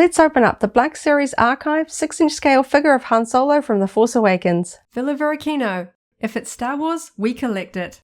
Let's open up the Black Series Archive 6-inch scale figure of Han Solo from The Force Awakens. Varykino. If it's Star Wars, we collect it.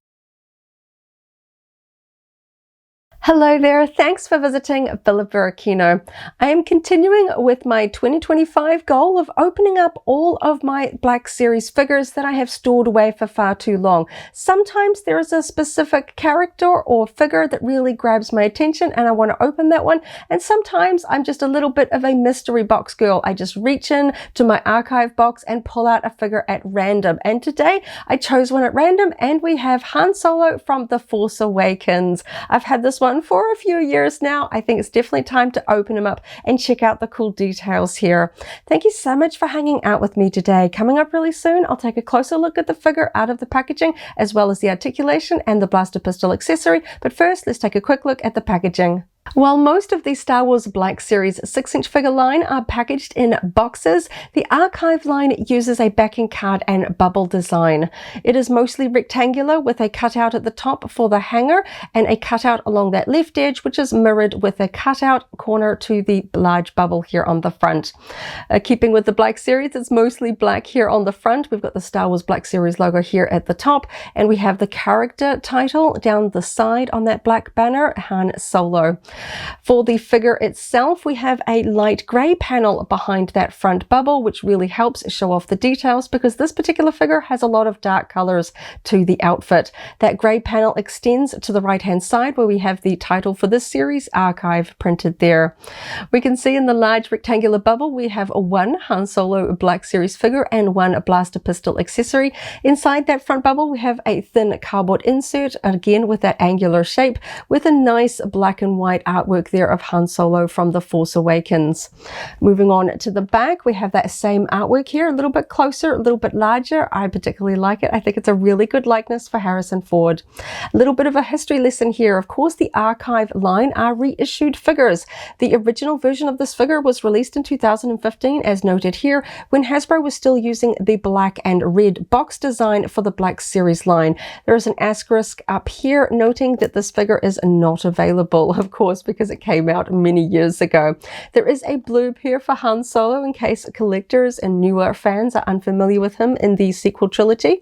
Hello there, thanks for visiting Varykino. I am continuing with my 2025 goal of opening up all of my Black Series figures that I have stored away for far too long. Sometimes there is a specific character or figure that really grabs my attention and I want to open that one, and sometimes I'm just a little bit of a mystery box girl. I just reach in to my archive box and pull out a figure at random, and today I chose one at random and we have Han Solo from The Force Awakens. I've had this one for a few years now. I think it's definitely time to open them up and check out the cool details here. Thank you so much for hanging out with me today. Coming up really soon, I'll take a closer look at the figure out of the packaging, as well as the articulation and the blaster pistol accessory. But first, let's take a quick look at the packaging. While most of the Star Wars Black Series 6-inch figure line are packaged in boxes, the Archive line uses a backing card and bubble design. It is mostly rectangular with a cutout at the top for the hanger and a cutout along that left edge, which is mirrored with a cutout corner to the large bubble here on the front. Keeping with the Black Series, it's mostly black here on the front. We've got the Star Wars Black Series logo here at the top, and we have the character title down the side on that black banner, Han Solo. For the figure itself, we have a light grey panel behind that front bubble, which really helps show off the details because this particular figure has a lot of dark colours to the outfit. That grey panel extends to the right hand side where we have the title for this series, Archive, printed there. We can see in the large rectangular bubble we have one Han Solo Black Series figure and one blaster pistol accessory. Inside that front bubble we have a thin cardboard insert, again with that angular shape, with a nice black and white artwork there of Han Solo from The Force Awakens. Moving on to the back, we have that same artwork here, a little bit closer, a little bit larger. I particularly like it. I think it's a really good likeness for Harrison Ford. A little bit of a history lesson here. Of course, the Archive line are reissued figures. The original version of this figure was released in 2015, as noted here, when Hasbro was still using the black and red box design for the Black Series line. There is an asterisk up here noting that this figure is not available, of course, because it came out many years ago. There is a blurb here for Han Solo in case collectors and newer fans are unfamiliar with him in the sequel trilogy.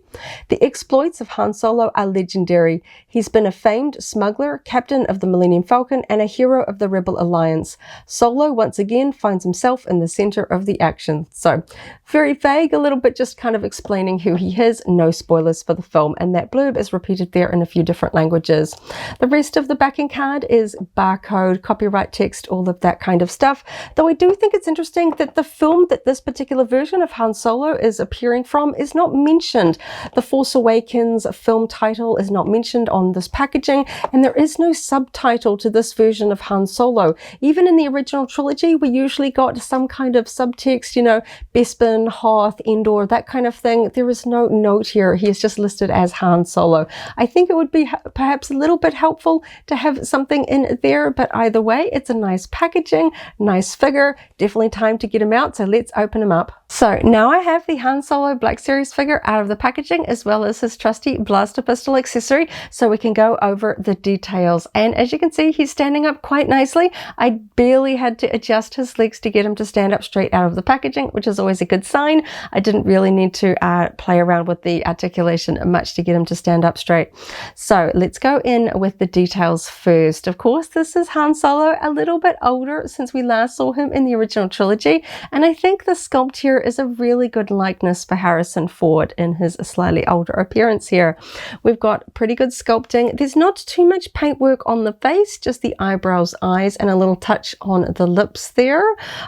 The exploits of Han Solo are legendary. He's been a famed smuggler, captain of the Millennium Falcon, and a hero of the Rebel Alliance. Solo once again finds himself in the center of the action. So, very vague, a little bit just kind of explaining who he is. No spoilers for the film, and that blurb is repeated there in a few different languages. The rest of the backing card is barcode, copyright text, all of that kind of stuff. Though I do think it's interesting that the film that this particular version of Han Solo is appearing from is not mentioned. The Force Awakens film title is not mentioned on this packaging, and there is no subtitle to this version of Han Solo. Even in the original trilogy, we usually got some kind of subtext, you know, Bespin, Hoth, Endor, that kind of thing. There is no note here. He is just listed as Han Solo. I think it would be perhaps a little bit helpful to have something in there, but either way, it's a nice packaging, nice figure, definitely time to get him out, so let's open him up. So now I have the Han Solo Black Series figure out of the packaging, as well as his trusty blaster pistol accessory, so we can go over the details. And as you can see, he's standing up quite nicely. I barely had to adjust his legs to get him to stand up straight out of the packaging, which is always a good sign. I didn't really need to play around with the articulation much to get him to stand up straight. So let's go in with the details first. Of course, this is Han Solo, a little bit older since we last saw him in the original trilogy, and I think the sculpt here is a really good likeness for Harrison Ford in his slightly older appearance here. We've got pretty good sculpting. There's not too much paintwork on the face, just the eyebrows, eyes, and a little touch on the lips there.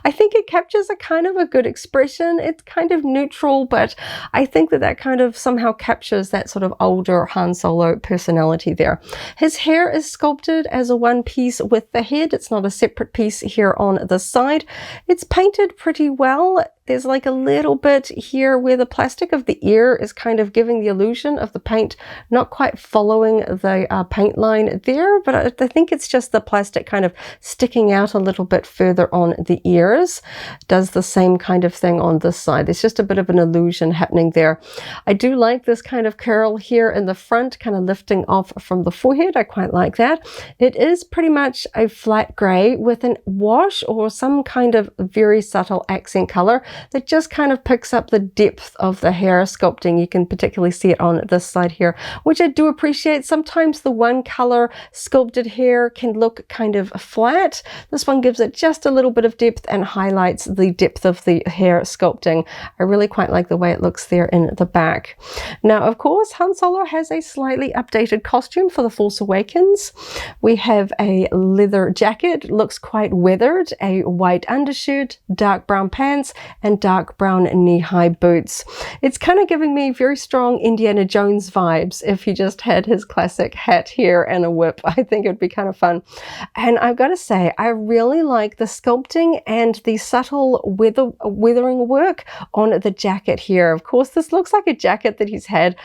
I think it captures a kind of a good expression. It's kind of neutral, but I think that kind of somehow captures that sort of older Han Solo personality there. His hair is sculpted as a one piece with the head. It's not a separate piece here on the side. It's painted pretty well. There's like a little bit here where the plastic of the ear is kind of giving the illusion of the paint not quite following the paint line there, but I think it's just the plastic kind of sticking out a little bit further on the ears. Does the same kind of thing on this side. There's just a bit of an illusion happening there. I do like this kind of curl here in the front, kind of lifting off from the forehead. I quite like that. It is pretty much a flat gray with an wash or some kind of very subtle accent color that just kind of picks up the depth of the hair sculpting. You can particularly see it on this side here, which I do appreciate. Sometimes the one color sculpted hair can look kind of flat. This one gives it just a little bit of depth and highlights the depth of the hair sculpting. I really quite like the way it looks there in the back. Now, of course, Han Solo has a slightly updated costume for The Force Awakens. We have a leather jacket, looks quite weathered, a white undershirt, dark brown pants, and dark brown knee-high boots. It's kind of giving me very strong Indiana Jones vibes if he just had his classic hat here and a whip. I think it would be kind of fun. And I've got to say, I really like the sculpting and the subtle weathering work on the jacket here. Of course, this looks like a jacket that he's had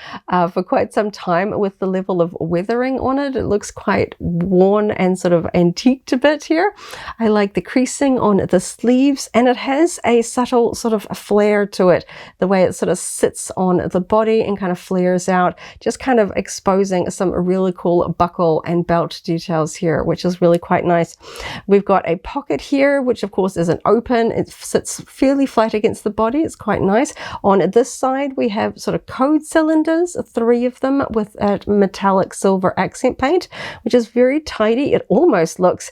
for quite some time with the level of weathering on it. It looks quite worn and sort of antiqued a bit here. I like the creasing on the sleeves, and it has a subtle sort of flare to it, the way it sort of sits on the body and kind of flares out, just kind of exposing some really cool buckle and belt details here, which is really quite nice. We've got a pocket here, which of course isn't open. It sits fairly flat against the body. It's quite nice. On this side, we have sort of code cylinders, 3 of them with a metallic silver accent paint, which is very tidy. It almost looks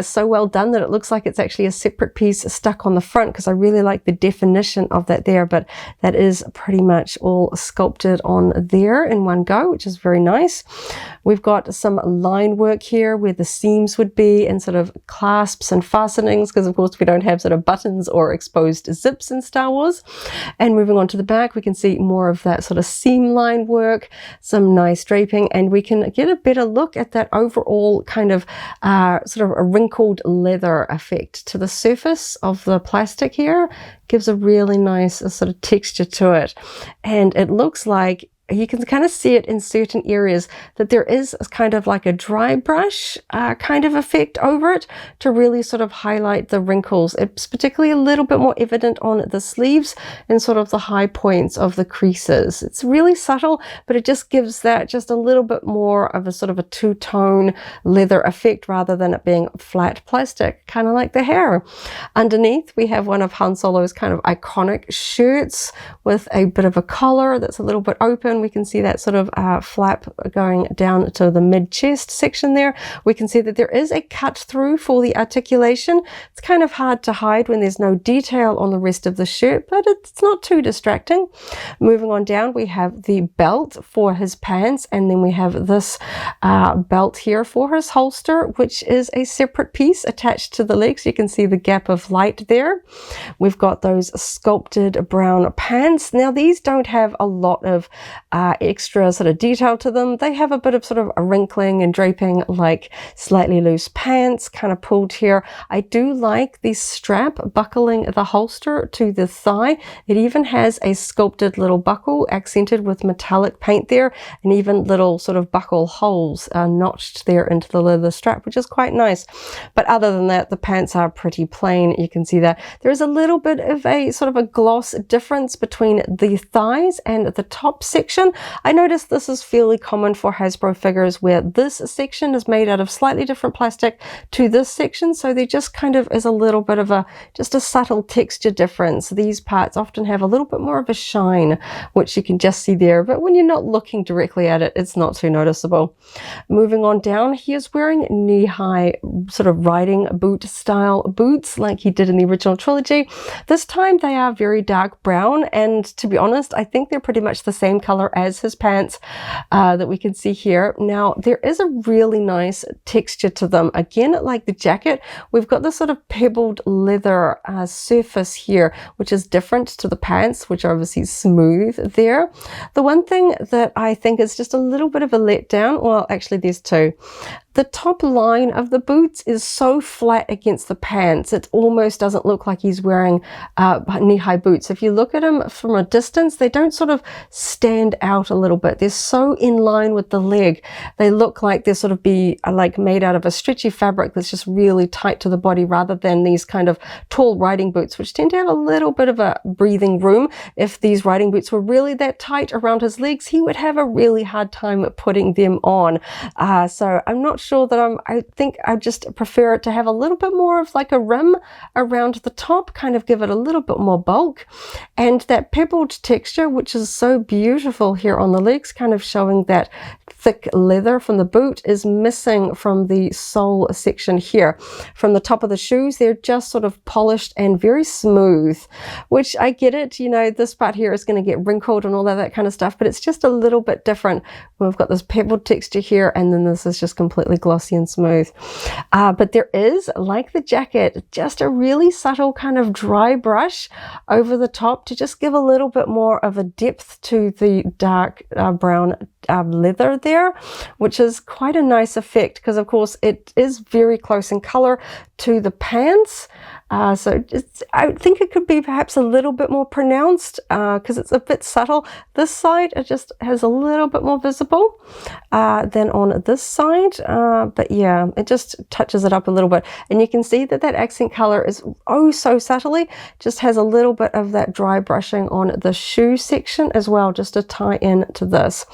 so well done that it looks like it's actually a separate piece stuck on the front, because I really like the definition of that there, but that is pretty much all sculpted on there in one go, which is very nice. We've got some line work here where the seams would be, and sort of clasps and fastenings, because of course we don't have sort of buttons or exposed zips in Star Wars. And moving on to the back, we can see more of that sort of seam line work, some nice draping, and we can get a better look at that overall kind of sort of a wrinkled leather effect to the surface of the plastic here. Gives a really nice sort of texture to it, and it looks like you can kind of see it in certain areas that there is kind of like a dry brush kind of effect over it to really sort of highlight the wrinkles. It's particularly a little bit more evident on the sleeves and sort of the high points of the creases. It's really subtle, but it just gives that just a little bit more of a sort of a two-tone leather effect rather than it being flat plastic, kind of like the hair. Underneath, we have one of Han Solo's kind of iconic shirts with a bit of a collar that's a little bit open. We can see that sort of flap going down to the mid-chest section there. We can see that there is a cut through for the articulation. It's kind of hard to hide when there's no detail on the rest of the shirt, but it's not too distracting. Moving on down, we have the belt for his pants, and then we have this belt here for his holster, which is a separate piece attached to the legs. You can see the gap of light there. We've got those sculpted brown pants. Now, these don't have a lot of extra sort of detail to them. They have a bit of sort of a wrinkling and draping, like slightly loose pants kind of pulled here. I do like the strap buckling the holster to the thigh. It even has a sculpted little buckle accented with metallic paint there, and even little sort of buckle holes notched there into the leather strap, which is quite nice. But other than that, the pants are pretty plain. You can see that there is a little bit of a sort of a gloss difference between the thighs and the top section. I noticed this is fairly common for Hasbro figures, where this section is made out of slightly different plastic to this section, so there just kind of is a little bit of just a subtle texture difference. These parts often have a little bit more of a shine, which you can just see there, but when you're not looking directly at it, it's not too noticeable. Moving on down, he is wearing knee-high sort of riding boot style boots like he did in the original trilogy. This time they are very dark brown, and to be honest, I think they're pretty much the same color as his pants that we can see here. Now, there is a really nice texture to them. Again, like the jacket, we've got this sort of pebbled leather surface here, which is different to the pants, which are obviously smooth there. The one thing that I think is just a little bit of a letdown, well, actually there's two. The top line of the boots is so flat against the pants, it almost doesn't look like he's wearing knee-high boots. If you look at him from a distance, they don't sort of stand out a little bit. They're so in line with the leg. They look like they're sort of like made out of a stretchy fabric that's just really tight to the body, rather than these kind of tall riding boots, which tend to have a little bit of a breathing room. If these riding boots were really that tight around his legs, he would have a really hard time putting them on. So I'm not sure that I think I just prefer it to have a little bit more of like a rim around the top, kind of give it a little bit more bulk. And that pebbled texture, which is so beautiful here on the legs, kind of showing that thick leather from the boot, is missing from the sole section here. From the top of the shoes, they're just sort of polished and very smooth, which I get it, you know, this part here is going to get wrinkled and all of that kind of stuff, but it's just a little bit different. We've got this pebbled texture here, and then this is just completely glossy and smooth. But there is, like the jacket, just a really subtle kind of dry brush over the top to just give a little bit more of a depth to the dark brown leather there, which is quite a nice effect, because of course it is very close in color to the pants. So I think it could be perhaps a little bit more pronounced because it's a bit subtle. This side, it just has a little bit more visible than on this side. But yeah, it just touches it up a little bit. And you can see that that accent color is oh so subtly, just has a little bit of that dry brushing on the shoe section as well, just to tie in to this.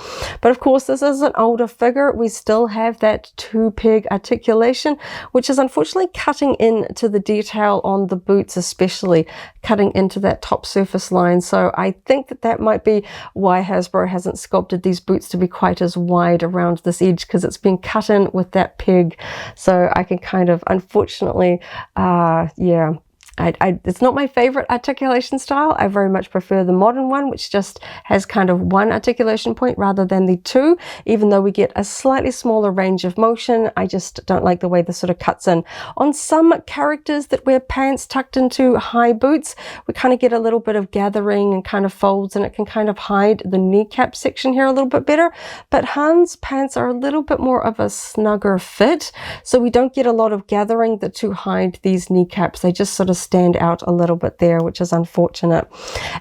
But of course, this is an older figure. We still have that two-peg articulation, which is unfortunately cutting into the detail on the boots, especially cutting into that top surface line. So I think that that might be why Hasbro hasn't sculpted these boots to be quite as wide around this edge, because it's been cut in with that peg. So I can kind of, unfortunately, yeah, it's not my favorite articulation style. I very much prefer the modern one, which just has kind of one articulation point rather than the two, even though we get a slightly smaller range of motion. I just don't like the way this sort of cuts in. On some characters that wear pants tucked into high boots, we kind of get a little bit of gathering and kind of folds, and it can kind of hide the kneecap section here a little bit better. But Han's pants are a little bit more of a snugger fit, so we don't get a lot of gathering to hide these kneecaps. They just sort of stand out a little bit there, which is unfortunate.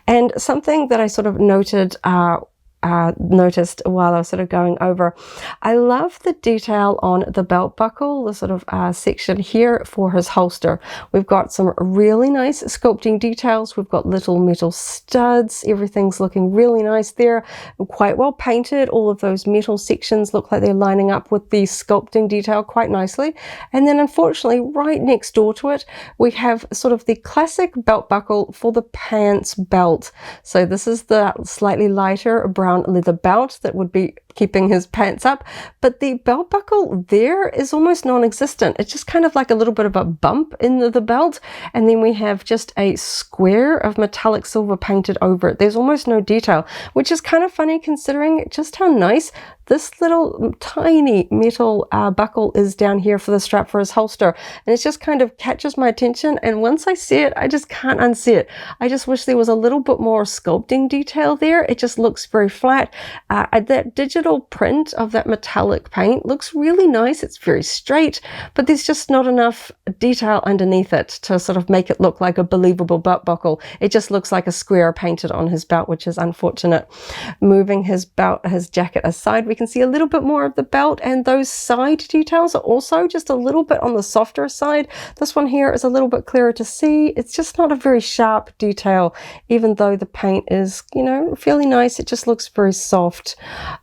And something that I sort of noticed while I was sort of going over, I love the detail on the belt buckle, the sort of section here for his holster. We've got some really nice sculpting details. We've got little metal studs. Everything's looking really nice there. Quite well painted. All of those metal sections look like they're lining up with the sculpting detail quite nicely. And then unfortunately, right next door to it, we have sort of the classic belt buckle for the pants belt. So this is the slightly lighter brown leather belt that would be keeping his pants up, but the belt buckle there is almost non-existent. It's just kind of like a little bit of a bump in the belt, and then we have just a square of metallic silver painted over it. There's almost no detail, which is kind of funny considering just how nice this little tiny metal buckle is down here for the strap for his holster. And it just kind of catches my attention, and once I see it, I just can't unsee it. I just wish there was a little bit more sculpting detail there. It just looks very flat. That digital print of that metallic paint looks really nice. It's very straight, but there's just not enough detail underneath it to sort of make it look like a believable belt buckle. It just looks like a square painted on his belt, which is unfortunate. Moving his jacket aside, we can see a little bit more of the belt, and those side details are also just a little bit on the softer side. This one here is a little bit clearer to see. It's just not a very sharp detail, even though the paint is, you know, fairly nice. It just looks very soft.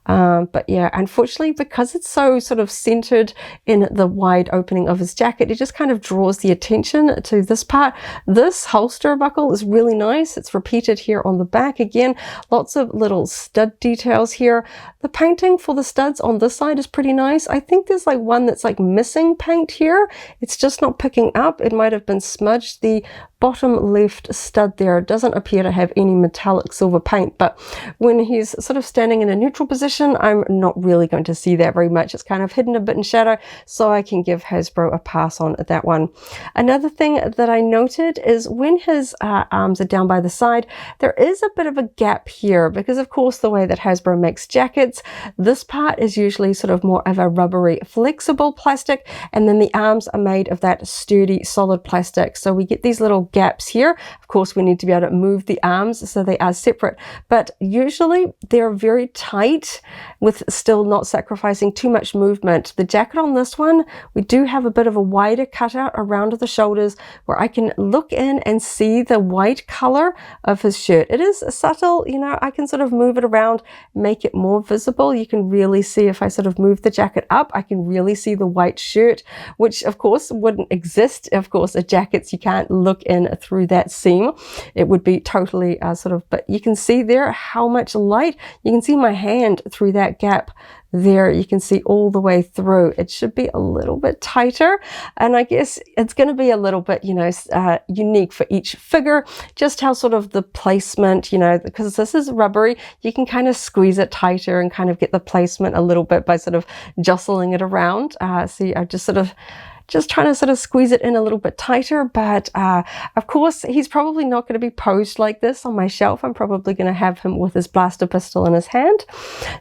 But yeah, unfortunately, because it's so sort of centered in the wide opening of his jacket, it just kind of draws the attention to this part. This holster buckle is really nice. It's repeated here on the back again. Lots of little stud details here. The painting for the studs on this side is pretty nice. I think there's like one that's like missing paint here. It's just not picking up. It might have been smudged. The bottom left stud there doesn't appear to have any metallic silver paint, but when he's sort of standing in a neutral position, I'm not really going to see that very much. It's kind of hidden a bit in shadow, so I can give Hasbro a pass on that one. Another thing that I noted is when his arms are down by the side, there is a bit of a gap here because, of course, the way that Hasbro makes jackets, this part is usually sort of more of a rubbery, flexible plastic, and then the arms are made of that sturdy, solid plastic. So we get these little gaps here. Of course, we need to be able to move the arms so they are separate, but usually they're very tight with still not sacrificing too much movement. The jacket on this one, we do have a bit of a wider cutout around the shoulders where I can look in and see the white color of his shirt. It is subtle, you know, I can sort of move it around, make it more visible. You can really see if I sort of move the jacket up, I can really see the white shirt, which of course wouldn't exist. Of course, a jackets, you can't look in through that seam. It would be totally but you can see there how much light. You can see my hand through that gap there. You can see all the way through. It should be a little bit tighter, and I guess it's going to be a little bit, you know, unique for each figure, just how sort of the placement, you know, because this is rubbery, you can kind of squeeze it tighter and kind of get the placement a little bit by sort of jostling it around. See, I just trying to sort of squeeze it in a little bit tighter, but of course he's probably not going to be posed like this on my shelf. I'm probably going to have him with his blaster pistol in his hand.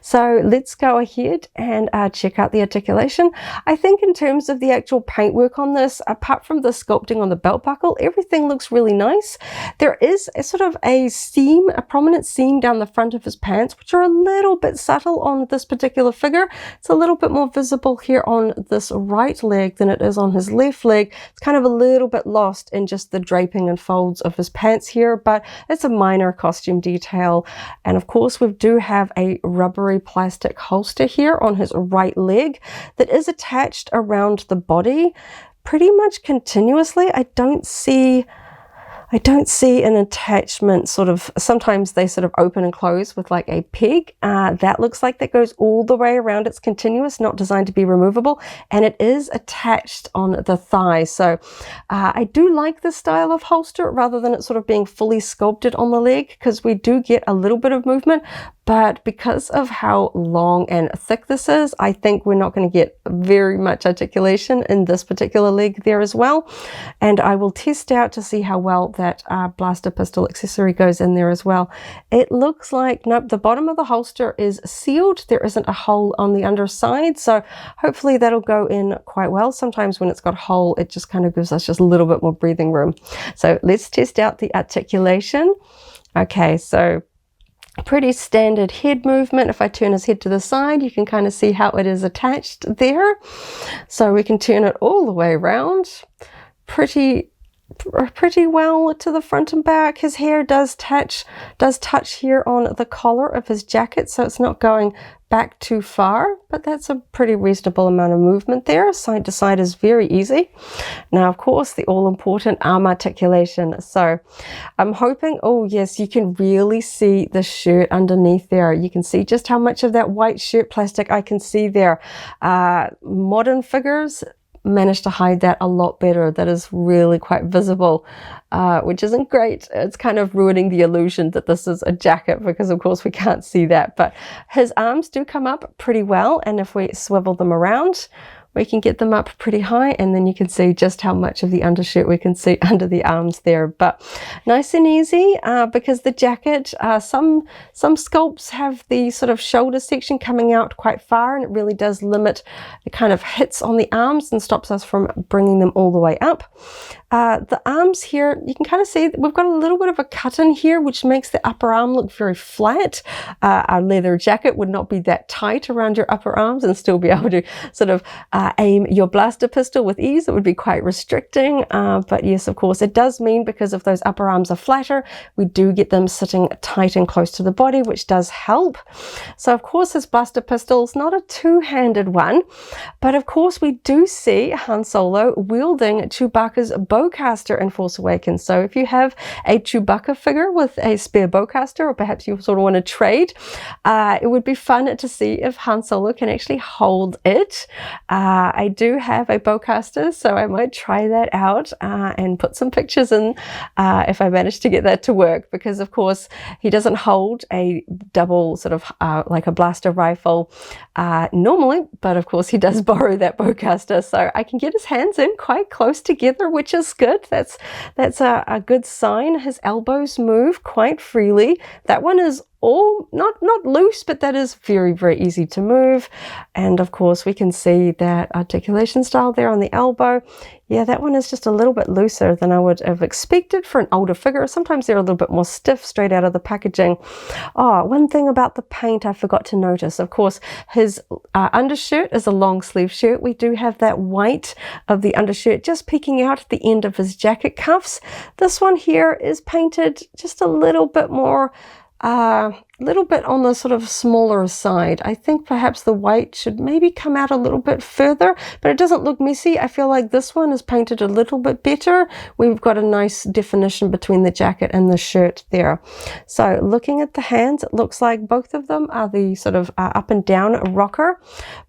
So let's go ahead and check out the articulation. I think in terms of the actual paintwork on this, apart from the sculpting on the belt buckle, everything looks really nice. There is a sort of a seam, a prominent seam down the front of his pants, which are a little bit subtle on this particular figure. It's a little bit more visible here on this right leg than it is on his left leg. It's kind of a little bit lost in just the draping and folds of his pants here, but it's a minor costume detail. And of course, we do have a rubbery plastic holster here on his right leg that is attached around the body pretty much continuously. I don't see an attachment sort of, sometimes they sort of open and close with like a peg. That looks like that goes all the way around. It's continuous, not designed to be removable, and it is attached on the thigh. So I do like this style of holster rather than it sort of being fully sculpted on the leg, because we do get a little bit of movement. But because of how long and thick this is, I think we're not going to get very much articulation in this particular leg there as well. And I will test out to see how well that blaster pistol accessory goes in there as well. It looks like, nope, the bottom of the holster is sealed. There isn't a hole on the underside. So hopefully that'll go in quite well. Sometimes when it's got a hole, it just kind of gives us just a little bit more breathing room. So let's test out the articulation. Okay, so pretty standard head movement. If I turn his head to the side, you can kind of see how it is attached there. So we can turn it all the way around pretty well to the front and back. His hair does touch here on the collar of his jacket, so it's not going back too far, but that's a pretty reasonable amount of movement there. Side to side is very easy. Now, of course, the all-important arm articulation. So I'm hoping, oh yes, you can really see the shirt underneath there. You can see just how much of that white shirt plastic I can see there. Modern figures managed to hide that a lot better. That is really quite visible, which isn't great. It's kind of ruining the illusion that this is a jacket, because of course we can't see that. But his arms do come up pretty well, and if we swivel them around, we can get them up pretty high, and then you can see just how much of the undershirt we can see under the arms there. But nice and easy, because the jacket, some sculpts have the sort of shoulder section coming out quite far, and it really does limit the kind of hits on the arms and stops us from bringing them all the way up. The arms here, you can kind of see we've got a little bit of a cut in here, which makes the upper arm look very flat. Our leather jacket would not be that tight around your upper arms and still be able to sort of aim your blaster pistol with ease. It would be quite restricting, but yes, of course, it does mean because if those upper arms are flatter, we do get them sitting tight and close to the body, which does help. So of course, his blaster pistol is not a two-handed one, but of course we do see Han Solo wielding Chewbacca's bow bowcaster in Force Awakens. So if you have a Chewbacca figure with a spare bowcaster, or perhaps you sort of want to trade, it would be fun to see if Han Solo can actually hold it. I do have a bowcaster, so I might try that out and put some pictures in if I manage to get that to work, because of course he doesn't hold a double sort of like a blaster rifle normally, but of course he does borrow that bowcaster, so I can get his hands in quite close together, which is good. That's a good sign. His elbows move quite freely. That one is all not loose, but that is very, very easy to move. And of course we can see that articulation style there on the elbow. Yeah, that one is just a little bit looser than I would have expected for an older figure. Sometimes they're a little bit more stiff straight out of the packaging. Oh, one thing about the paint I forgot to notice. Of course, his undershirt is a long sleeve shirt. We do have that white of the undershirt just peeking out at the end of his jacket cuffs. This one here is painted just a little bit more little bit on the sort of smaller side. I think perhaps the white should maybe come out a little bit further, but it doesn't look messy. I feel like this one is painted a little bit better. We've got a nice definition between the jacket and the shirt there. So looking at the hands, it looks like both of them are the sort of up and down rocker,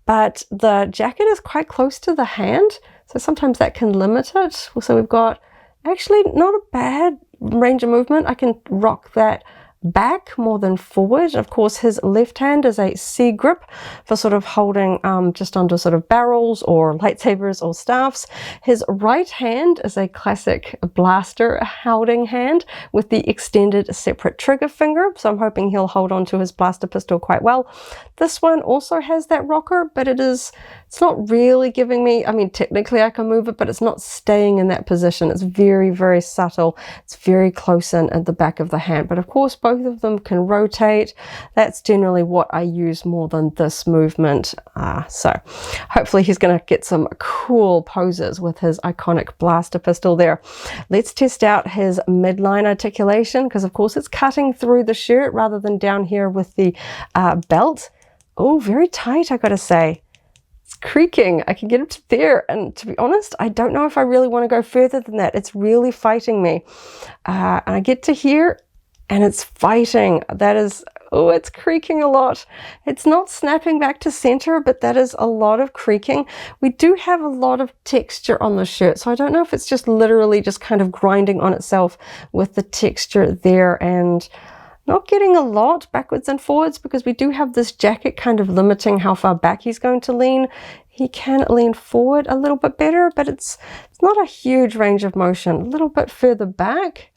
but the jacket is quite close to the hand, so sometimes that can limit it. So we've got actually not a bad range of movement. I can rock that back more than forward. Of course, his left hand is a C grip for sort of holding just under sort of barrels or lightsabers or staffs. His right hand is a classic blaster holding hand with the extended separate trigger finger. So I'm hoping he'll hold on to his blaster pistol quite well. This one also has that rocker, but it's not really giving me, I mean, technically I can move it, but it's not staying in that position. It's very, very subtle. It's very close in at the back of the hand. But of course, both of them can rotate. That's generally what I use more than this movement. So hopefully he's going to get some cool poses with his iconic blaster pistol there. Let's test out his midline articulation, because of course it's cutting through the shirt rather than down here with the belt. Oh, very tight, I gotta say. It's creaking. I can get up to there, and to be honest, I don't know if I really want to go further than that. It's really fighting me. And I get to here and it's fighting. That is, oh, it's creaking a lot. It's not snapping back to center, but that is a lot of creaking. We do have a lot of texture on the shirt, so I don't know if it's just literally just kind of grinding on itself with the texture there, and not getting a lot backwards and forwards, because we do have this jacket kind of limiting how far back he's going to lean. He can lean forward a little bit better, but it's not a huge range of motion. A little bit further back,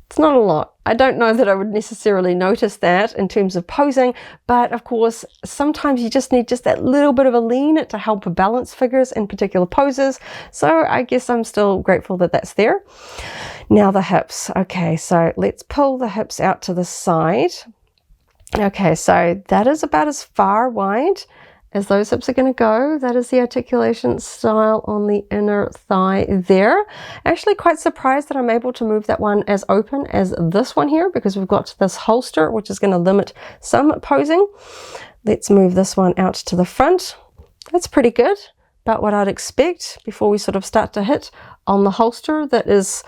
it's not a lot. I don't know that I would necessarily notice that in terms of posing, but of course, sometimes you just need just that little bit of a lean to help balance figures in particular poses. So I guess I'm still grateful that that's there. Now the hips. Okay, so let's pull the hips out to the side. Okay, so that is about as far wide as those hips are going to go. That is the articulation style on the inner thigh there. Actually quite surprised that I'm able to move that one as open as this one here, because we've got this holster, which is going to limit some posing. Let's move this one out to the front. That's pretty good. About what I'd expect before we sort of start to hit on the holster. That is,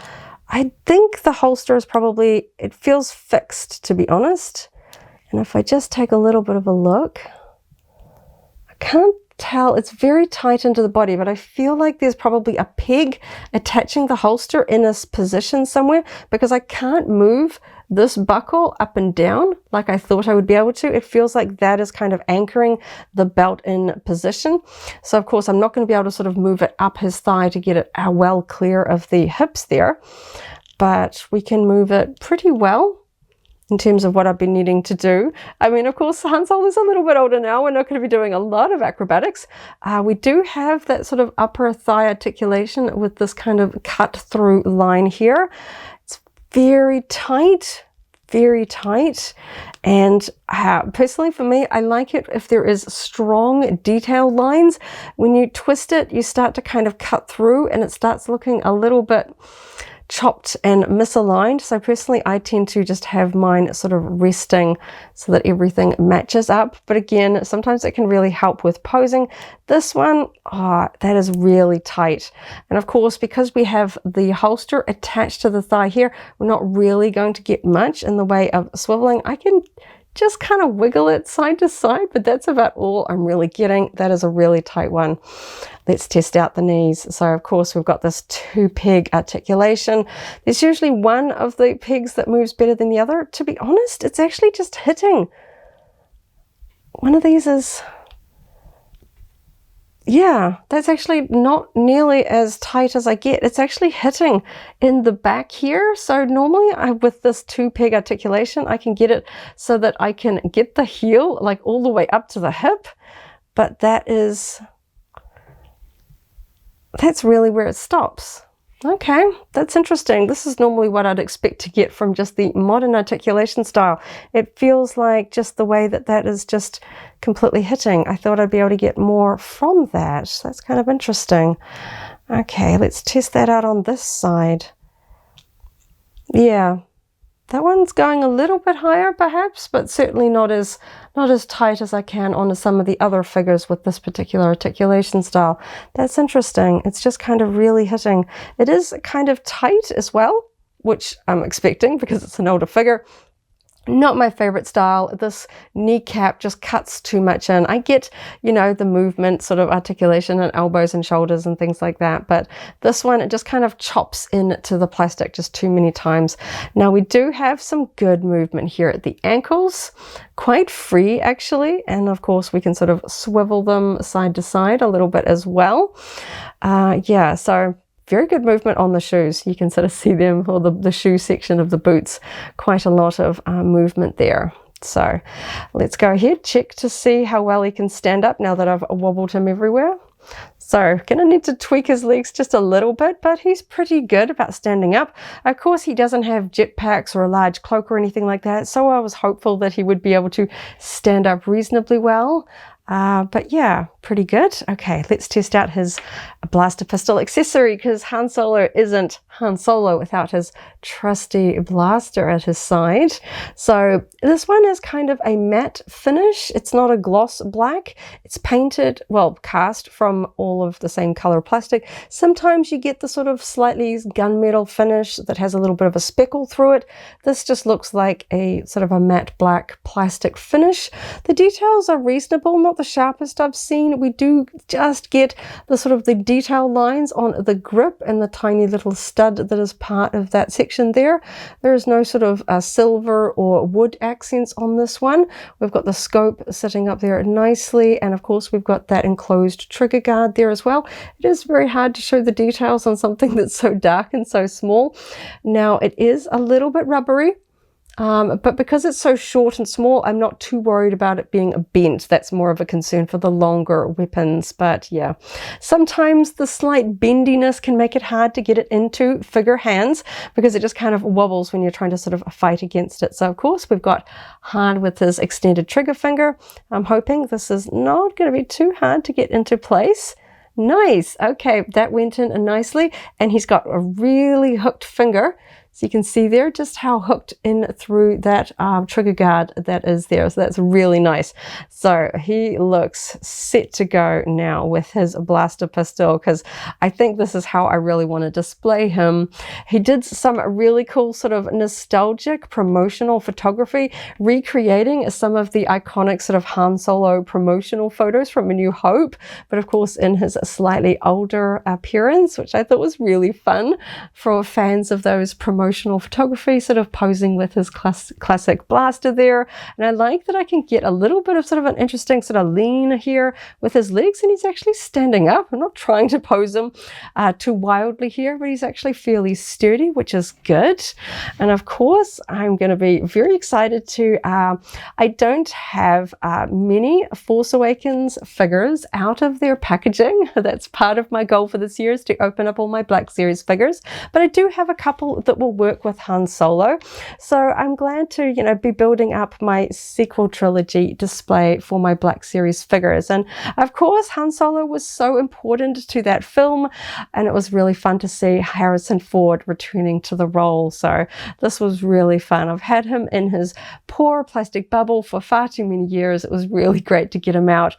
I think the holster is probably, it feels fixed, to be honest. And if I just take a little bit of a look, can't tell, it's very tight into the body, but I feel like there's probably a peg attaching the holster in this position somewhere, because I can't move this buckle up and down like I thought I would be able to. It feels like that is kind of anchoring the belt in position. So of course I'm not going to be able to sort of move it up his thigh to get it well clear of the hips there, but we can move it pretty well in terms of what I've been needing to do. I mean, of course, Han Solo is a little bit older now. We're not going to be doing a lot of acrobatics. We do have that sort of upper thigh articulation with this kind of cut through line here. It's very tight, very tight. And personally for me, I like it if there is strong detail lines. When you twist it, you start to kind of cut through and it starts looking a little bit chopped and misaligned. So personally, I tend to just have mine sort of resting so that everything matches up. But again, sometimes it can really help with posing. This one, oh, that is really tight. And of course, because we have the holster attached to the thigh here, we're not really going to get much in the way of swiveling. I can just kind of wiggle it side to side, but that's about all I'm really getting. That is a really tight one. Let's test out the knees. So of course we've got this 2-peg articulation. There's usually one of the pegs that moves better than the other. To be honest, it's actually just hitting. One of these is, yeah, that's actually not nearly as tight as I get. It's actually hitting in the back here. So normally with this 2-peg articulation, I can get it so that I can get the heel like all the way up to the hip. But that's really where it stops. Okay, that's interesting. This is normally what I'd expect to get from just the modern articulation style. It feels like just the way that is just completely hitting. I thought I'd be able to get more from that. That's kind of interesting. Okay, let's test that out on this side. Yeah, that one's going a little bit higher perhaps, but certainly not as tight as I can on some of the other figures with this particular articulation style. That's interesting. It's just kind of really hitting. It is kind of tight as well, which I'm expecting because it's an older figure. Not my favorite style. This kneecap just cuts too much in. I get, you know, the movement sort of articulation and elbows and shoulders and things like that. But this one, it just kind of chops into the plastic just too many times. Now we do have some good movement here at the ankles, quite free actually. And of course we can sort of swivel them side to side a little bit as well. Yeah, so very good movement on the shoes. You can sort of see them, or the shoe section of the boots, quite a lot of movement there. So let's go ahead, check to see how well he can stand up now that I've wobbled him everywhere. So gonna need to tweak his legs just a little bit, but he's pretty good about standing up. Of course, he doesn't have jetpacks or a large cloak or anything like that, so I was hopeful that he would be able to stand up reasonably well. But yeah, pretty good. Okay, let's test out his blaster pistol accessory, because Han Solo isn't Han Solo without his trusty blaster at his side. So this one is kind of a matte finish. It's not a gloss black. It's painted, well, cast from all of the same color plastic. Sometimes you get the sort of slightly gunmetal finish that has a little bit of a speckle through it. This just looks like a sort of a matte black plastic finish. The details are reasonable, not the sharpest I've seen. We do just get the sort of the detail lines on the grip and the tiny little stud that is part of that section there. There is no sort of silver or wood accents on this one. We've got the scope sitting up there nicely, and of course we've got that enclosed trigger guard there as well. It is very hard to show the details on something that's so dark and so small. Now it is a little bit rubbery. But because it's so short and small, I'm not too worried about it being bent. That's more of a concern for the longer weapons. But yeah, sometimes the slight bendiness can make it hard to get it into figure hands, because it just kind of wobbles when you're trying to sort of fight against it. So of course we've got Han with his extended trigger finger. I'm hoping this is not going to be too hard to get into place. Nice. Okay, that went in nicely, and he's got a really hooked finger. So you can see there just how hooked in through that trigger guard that is there. So that's really nice. So he looks set to go now with his blaster pistol, because I think this is how I really want to display him. He did some really cool sort of nostalgic promotional photography, recreating some of the iconic sort of Han Solo promotional photos from A New Hope, but of course in his slightly older appearance, which I thought was really fun for fans of those promotional photography, sort of posing with his classic blaster there. And I like that I can get a little bit of sort of an interesting sort of lean here with his legs, and he's actually standing up. I'm not trying to pose him too wildly here, but he's actually fairly sturdy, which is good. And of course, I'm going to be very excited to, I don't have many Force Awakens figures out of their packaging. That's part of my goal for this year, is to open up all my Black Series figures, but I do have a couple that will work with Han Solo. So I'm glad to, you know, be building up my sequel trilogy display for my Black Series figures. And of course, Han Solo was so important to that film, and it was really fun to see Harrison Ford returning to the role. So this was really fun. I've had him in his poor plastic bubble for far too many years. It was really great to get him out.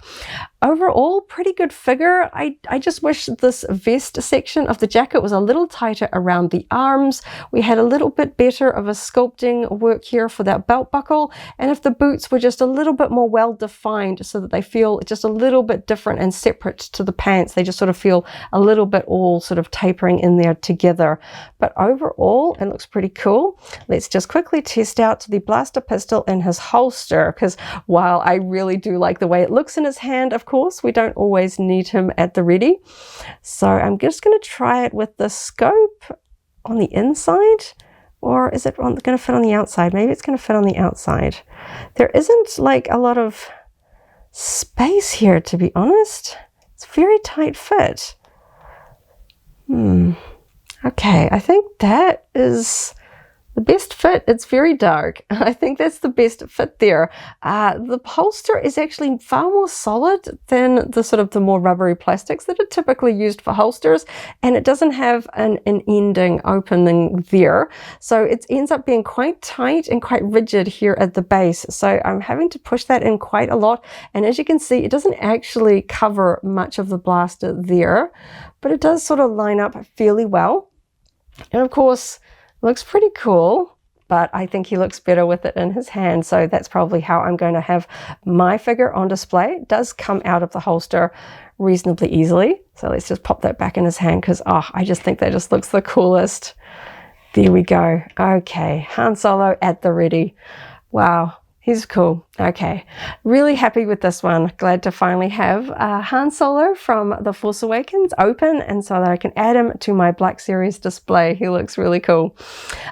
Overall, pretty good figure. I just wish this vest section of the jacket was a little tighter around the arms. We had a little bit better of a sculpting work here for that belt buckle, and if the boots were just a little bit more well defined so that they feel just a little bit different and separate to the pants. They just sort of feel a little bit all sort of tapering in there together. But overall, it looks pretty cool. Let's just quickly test out the blaster pistol in his holster, because while I really do like the way it looks in his hand, of course, we don't always need him at the ready. So I'm just going to try it with the scope on the inside, or is it going to fit on the outside? Maybe it's going to fit on the outside. There isn't like a lot of space here, to be honest. It's a very tight fit. Okay, I think that is the best fit. It's very dark. I think that's the best fit there. The holster is actually far more solid than the sort of the more rubbery plastics that are typically used for holsters, and it doesn't have an ending opening there. So it ends up being quite tight and quite rigid here at the base. So I'm having to push that in quite a lot. And as you can see, it doesn't actually cover much of the blaster there, but it does sort of line up fairly well. And of course, looks pretty cool, but I think he looks better with it in his hand. So that's probably how I'm going to have my figure on display. It does come out of the holster reasonably easily. So let's just pop that back in his hand, because I just think that just looks the coolest. There we go. Okay, Han Solo at the ready. Wow, he's cool. Okay, really happy with this one. Glad to finally have Han Solo from The Force Awakens open, and so that I can add him to my Black Series display. He looks really cool.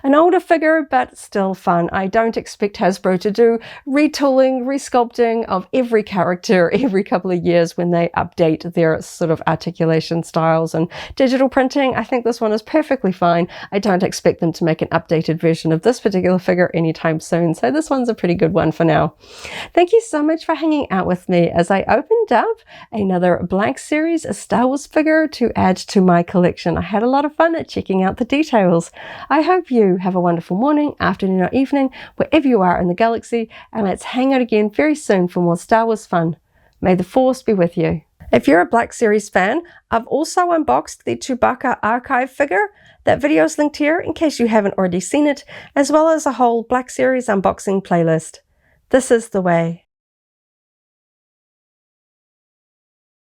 An older figure, but still fun. I don't expect Hasbro to do retooling, resculpting of every character every couple of years when they update their sort of articulation styles and digital printing. I think this one is perfectly fine. I don't expect them to make an updated version of this particular figure anytime soon, so this one's a pretty good one for now. Thank you so much for hanging out with me as I opened up another Black Series Star Wars figure to add to my collection. I had a lot of fun at checking out the details. I hope you have a wonderful morning, afternoon or evening, wherever you are in the galaxy, and let's hang out again very soon for more Star Wars fun. May the Force be with you. If you're a Black Series fan, I've also unboxed the Chewbacca archive figure. That video is linked here in case you haven't already seen it, as well as a whole Black Series unboxing playlist. This is the way.